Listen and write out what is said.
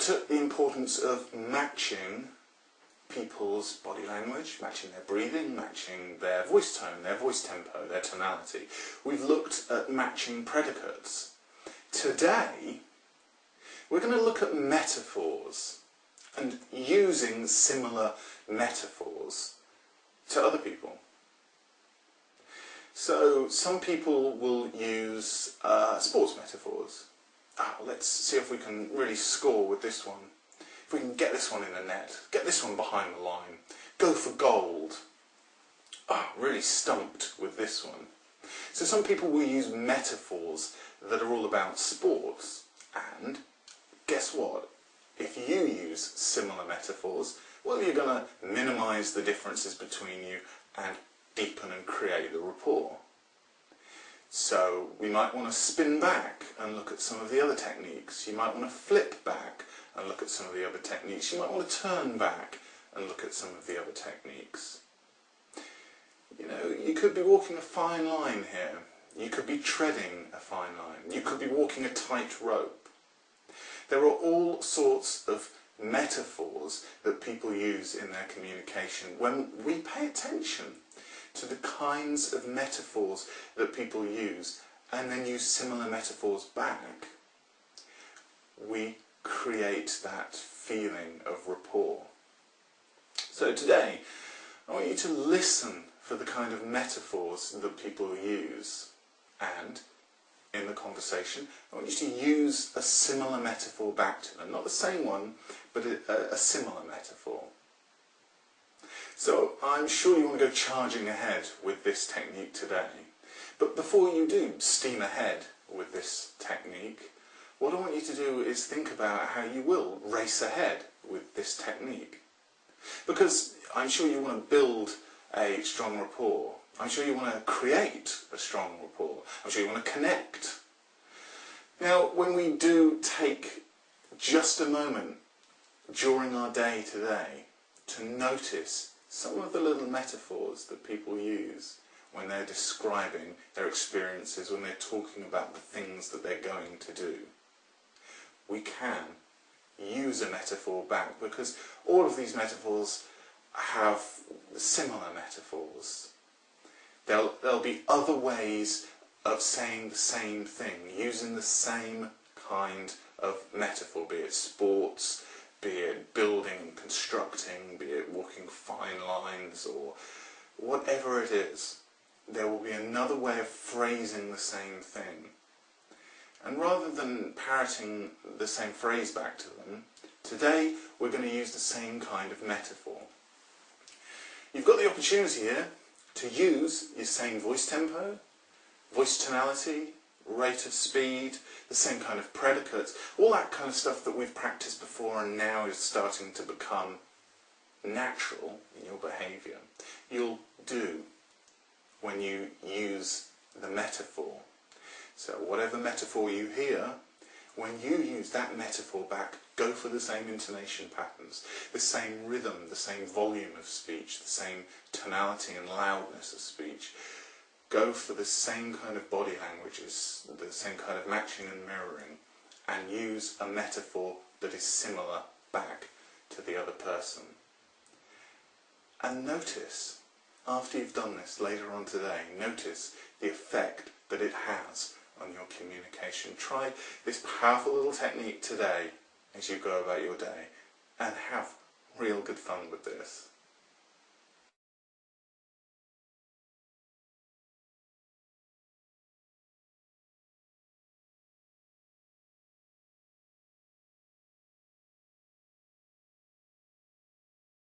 looked at the importance of matching people's body language, matching their breathing, matching their voice tone, their voice tempo, their tonality. We've looked at matching predicates. Today, we're going to look at metaphors and using similar metaphors to other people. So, some people will use sports metaphors. Let's see if we can really score with this one. If we can get this one in the net, get this one behind the line, go for gold. Really stumped with this one. So some people will use metaphors that are all about sports, and guess what? If you use similar metaphors, well, you're going to minimise the differences between you and deepen and create the rapport. So we might want to spin back and look at some of the other techniques. You might want to flip back and look at some of the other techniques. You might want to turn back and look at some of the other techniques. You know, you could be walking a fine line here. You could be treading a fine line. You could be walking a tight rope. There are all sorts of metaphors that people use in their communication. When we pay attention to the kinds of metaphors that people use and then use similar metaphors back, we create that feeling of rapport. So today, I want you to listen for the kind of metaphors that people use, and in the conversation, I want you to use a similar metaphor back to them. Not the same one, but a similar metaphor. So I'm sure you want to go charging ahead with this technique today. But before you do steam ahead with this technique, what I want you to do is think about how you will race ahead with this technique. Because I'm sure you want to build a strong rapport. I'm sure you want to create a strong rapport. I'm sure you want to connect. Now, when we do take just a moment during our day today to notice some of the little metaphors that people use when they're describing their experiences, when they're talking about the things that they're going to do, we can use a metaphor back, because all of these metaphors have similar metaphors. There'll be other ways of saying the same thing, using the same kind of metaphor, be it sports, be it building and constructing, be it walking fine lines, or whatever it is. There will be another way of phrasing the same thing. And rather than parroting the same phrase back to them, today we're going to use the same kind of metaphor. You've got the opportunity here to use your same voice tempo, voice tonality, rate of speed, the same kind of predicates, all that kind of stuff that we've practiced before and now is starting to become natural in your behaviour. You'll do when you use the metaphor. So whatever metaphor you hear, when you use that metaphor back, go for the same intonation patterns, the same rhythm, the same volume of speech, the same tonality and loudness of speech. Go for the same kind of body languages, the same kind of matching and mirroring, and use a metaphor that is similar back to the other person. And notice, after you've done this later on today, notice the effect that it has on your communication. Try this powerful little technique today as you go about your day, and have real good fun with this.